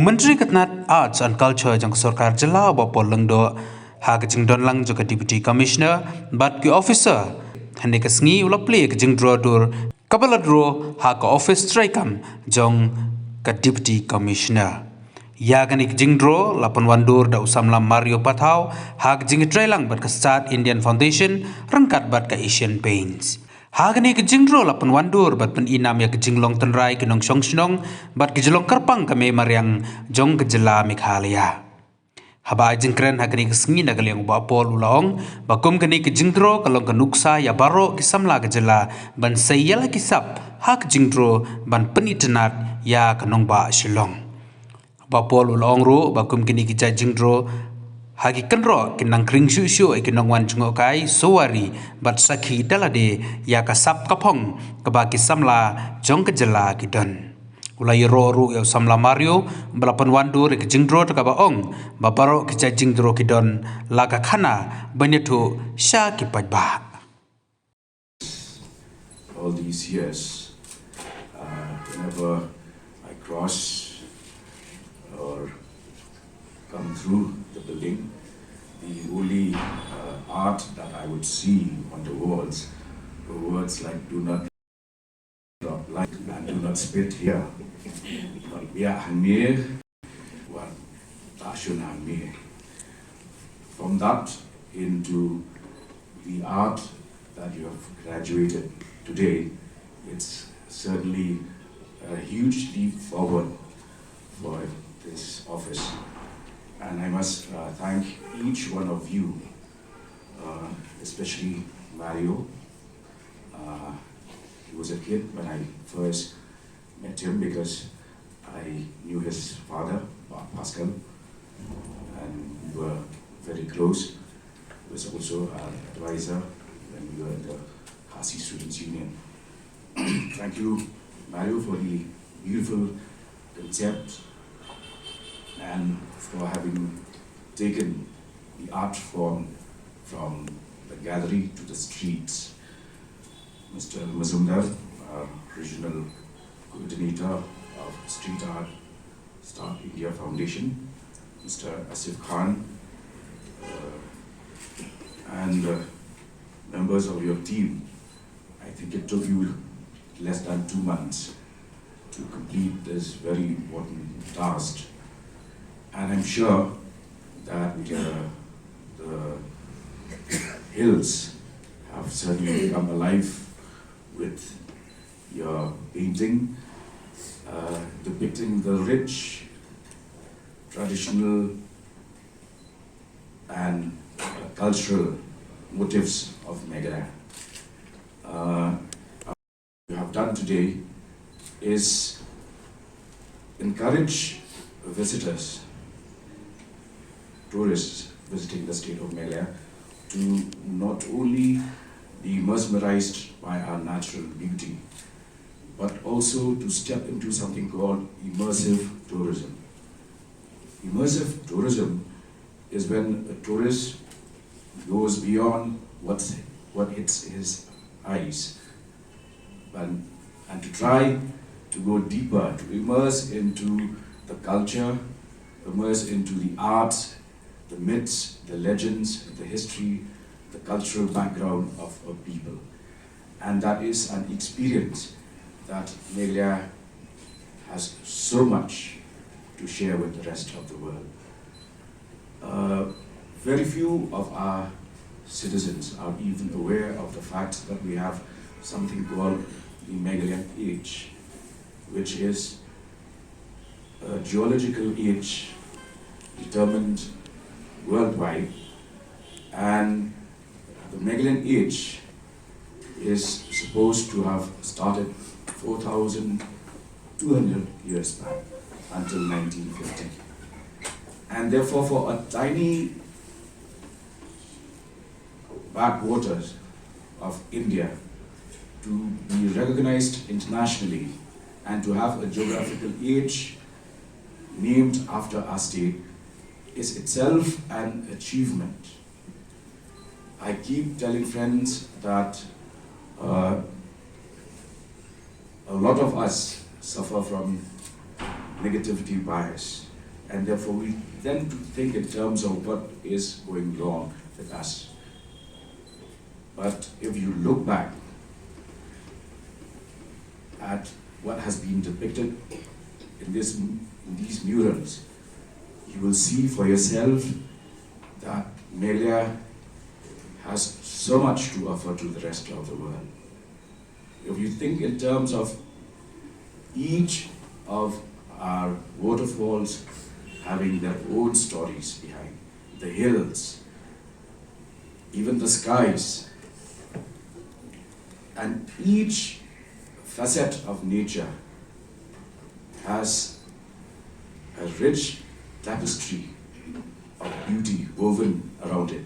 Menteri Ketnat Arts and Culture jang Sarkar Jylla bapol lengdo ha ke jing don lang jo ke Deputy Commissioner bat ke officer hande ke sngi ula plie ke jing dro dur kabala dro ha ke office traikam jong ke Deputy Commissioner ya ganik jing dro lapan wandur da usamla Mario Pathau ha ke jing trailang bat ke start Indian Foundation rengkat bat ke Asian Paints Hagani ke jingro lapan wandur bat pen inam ya ke jinglong tynrai ke nong shnong bat ke jelong kyrpang kame mariang jong ke Jylla Meghalaya. Haba jingkren hagani ke sngi nagaliang bapol ulong bakum kani ke jingdro kalong ke nuksa ya baro ke samla ke Jylla ban sayala kisap hak jingdro ban penitenat ya ke nong ba shilong. Bapol ulong ru bakum kini ke jingdro Hagi kenro kinang kring shu ikinong wan chungokai sowari bat sakhi dalade ya kasap kapong kabaki samla jong ke Jylla kidon. Ulai ru ya samla Mario balapan wandur ke jingdro takaba ong babaro ke jingdro kidon laga khana banyetu sha kipajba. All these years, whenever I cross or come through the building, the only art that I would see on the walls were words like "do not drop light" and "do not spit here." From that into the art that you have graduated today, it's certainly a huge leap forward for this office. And I must thank each one of you, especially Mario. He was a kid when I first met him because I knew his father, Pascal, and we were very close. He was also our advisor when we were in the Khasi Students' Union. Thank you, Mario, for the beautiful concept and for having taken the art form from the gallery to the streets. Mr. Mazumdar, regional coordinator of Street Art Start India Foundation, Mr. Asif Khan, and members of your team. I think it took you less than 2 months to complete this very important task. And I'm sure that the hills have certainly come alive with your painting, depicting the rich, traditional and cultural motifs of Meghalaya. What you have done today is encourage visitors, tourists visiting the state of Meghalaya, to not only be mesmerized by our natural beauty, but also to step into something called immersive tourism. Immersive tourism is when a tourist goes beyond what hits his eyes, and to try to go deeper, to immerse into the culture, immerse into the art, the myths, the legends, the history, the cultural background of a people. And that is an experience that Meghalaya has so much to share with the rest of the world. Very few of our citizens are even aware of the fact that we have something called the Meghalayan age, which is a geological age determined worldwide, and the Meghalayan age is supposed to have started 4,200 years back until 1950. And therefore, for a tiny backwaters of India to be recognized internationally and to have a geographical age named after our state is itself an achievement. I keep telling friends that a lot of us suffer from negativity bias. and therefore we tend to think in terms of what is going wrong with us. But if you look back at what has been depicted in these murals, you will see for yourself that Meghalaya has so much to offer to the rest of the world. If you think in terms of each of our waterfalls having their own stories behind, the hills, even the skies, and each facet of nature has a rich tapestry of beauty woven around it.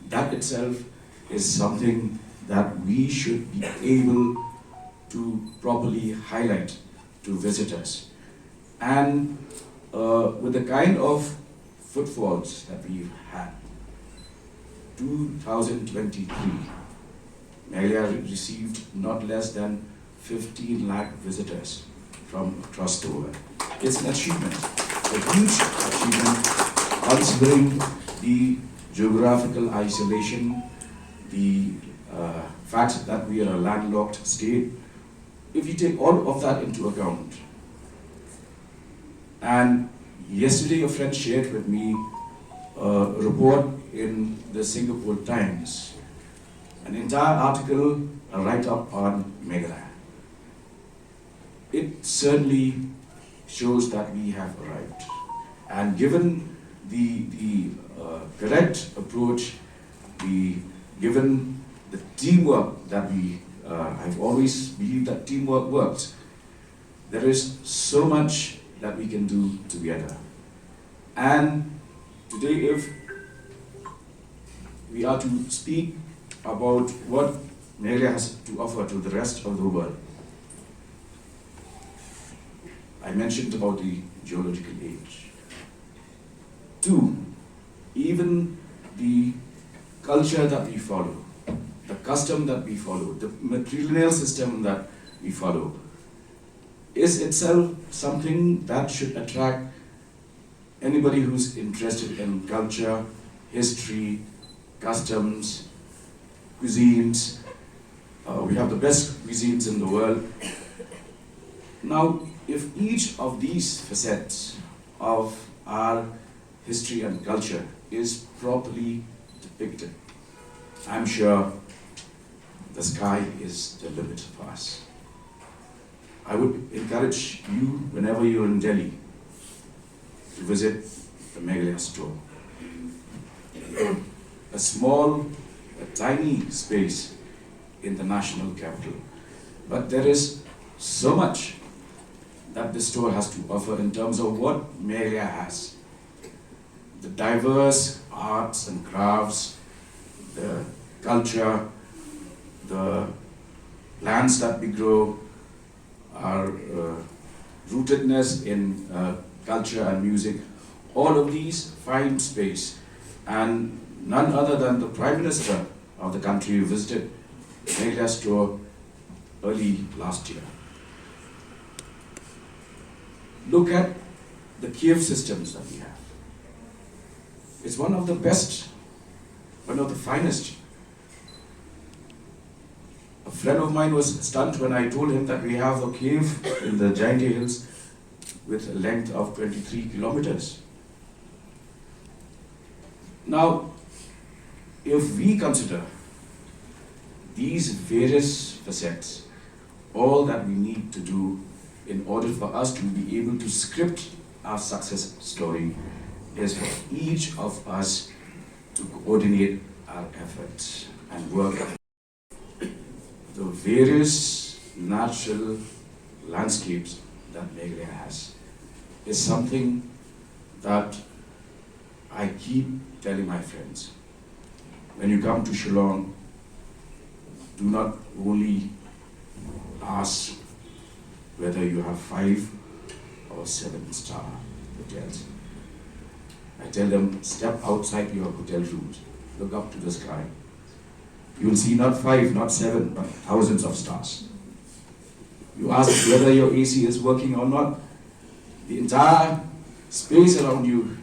That itself is something that we should be able to properly highlight to visitors. And with the kind of footfalls that we've had, 2023, Meghalaya received not less than 15 lakh visitors from across the world. It's an achievement, a huge achievement, considering the geographical isolation, the fact that we are a landlocked state. If you take all of that into account, and yesterday a friend shared with me a report in the Singapore Times, an entire article, a write-up on Meghalaya. It certainly shows that we have arrived. And given the correct approach, given the teamwork that I've always believed that teamwork works, there is so much that we can do together. And today, if we are to speak about what Meghalaya has to offer to the rest of the world, I mentioned about the geological age. 2, even the culture that we follow, the custom that we follow, the matrilineal system that we follow, is itself something that should attract anybody who's interested in culture, history, customs, cuisines. We have the best cuisines in the world. Now, if each of these facets of our history and culture is properly depicted, I'm sure the sky is the limit for us. I would encourage you, whenever you're in Delhi, to visit the Meghalaya store. A small, a tiny space in the national capital. But there is so much that the store has to offer in terms of what Meghalaya has. The diverse arts and crafts, the culture, the plants that we grow, our rootedness in culture and music, all of these find space. And none other than the Prime Minister of the country visited Meghalaya store early last year. Look at the cave systems that we have. It's one of the best, one of the finest. A friend of mine was stunned when I told him that we have a cave in the Giant Hills with a length of 23 kilometers. Now, if we consider these various facets, all that we need to do in order for us to be able to script our success story is for each of us to coordinate our efforts and work. The various natural landscapes that Meghalaya has is something that I keep telling my friends. When you come to Shillong, do not only ask whether you have 5 or 7-star hotels. I tell them, step outside your hotel rooms, look up to the sky. You will see not 5, not 7, but thousands of stars. You ask whether your AC is working or not. The entire Space around you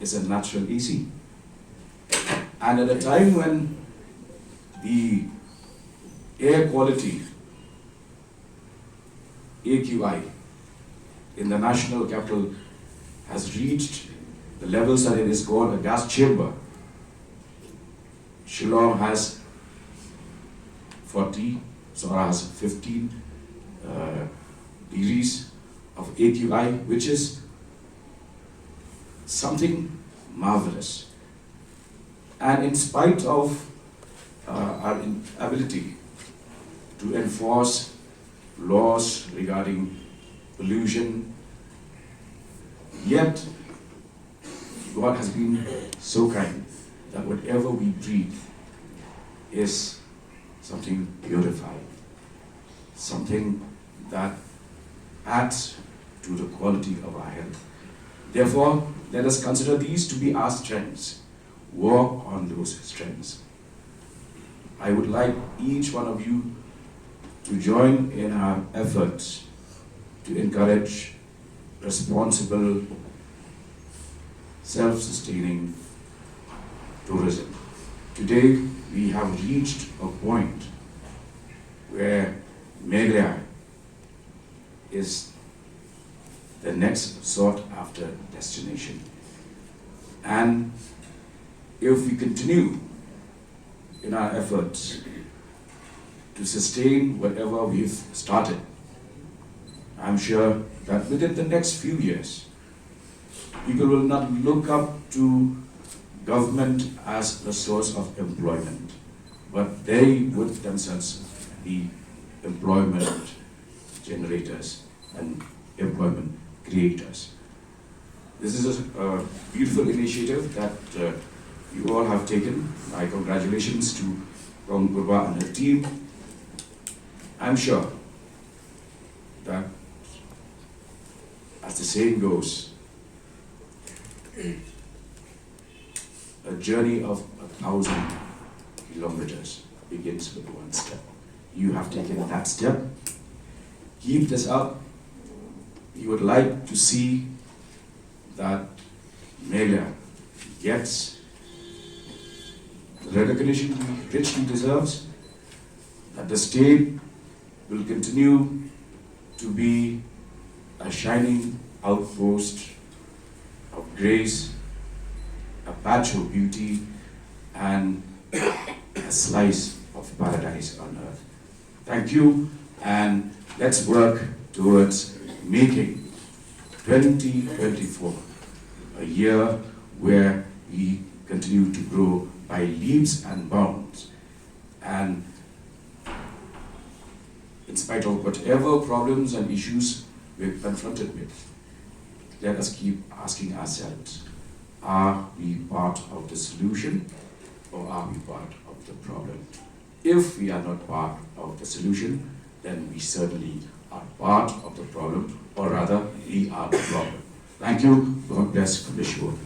is a natural AC. And at a time when the air quality, AQI, in the national capital has reached the levels that it is called a gas chamber. Jinglong has 40, Sora has 15 degrees of AQI, which is something marvelous. And in spite of our inability to enforce laws regarding pollution, yet God has been so kind that whatever we breathe is something beautifying, something that adds to the quality of our health. Therefore, let us consider these to be our strengths. Work on those strengths. I would like each one of you to join in our efforts to encourage responsible, self-sustaining tourism. Today, we have reached a point where Meghalaya is the next sought-after destination. And if we continue in our efforts to sustain whatever we've started, I'm sure that within the next few years, people will not look up to government as the source of employment, but they would themselves be employment generators and employment creators. This is a beautiful initiative that you all have taken. My congratulations to Rong Gurba and her team. I'm sure that, as the saying goes, a journey of 1,000 kilometers begins with one step. You have taken that step. Keep this up. We would like to see that Meghalaya gets the recognition it richly deserves, that the state will continue to be a shining outpost of grace, a patch of beauty, and a slice of paradise on earth. Thank you, and let's work towards making 2024 a year where we continue to grow by leaps and bounds. And in spite of whatever problems and issues we're confronted with, let us keep asking ourselves, are we part of the solution or are we part of the problem? If we are not part of the solution, then we certainly are part of the problem, or rather, we are the problem. Thank you. God bless. God bless you all.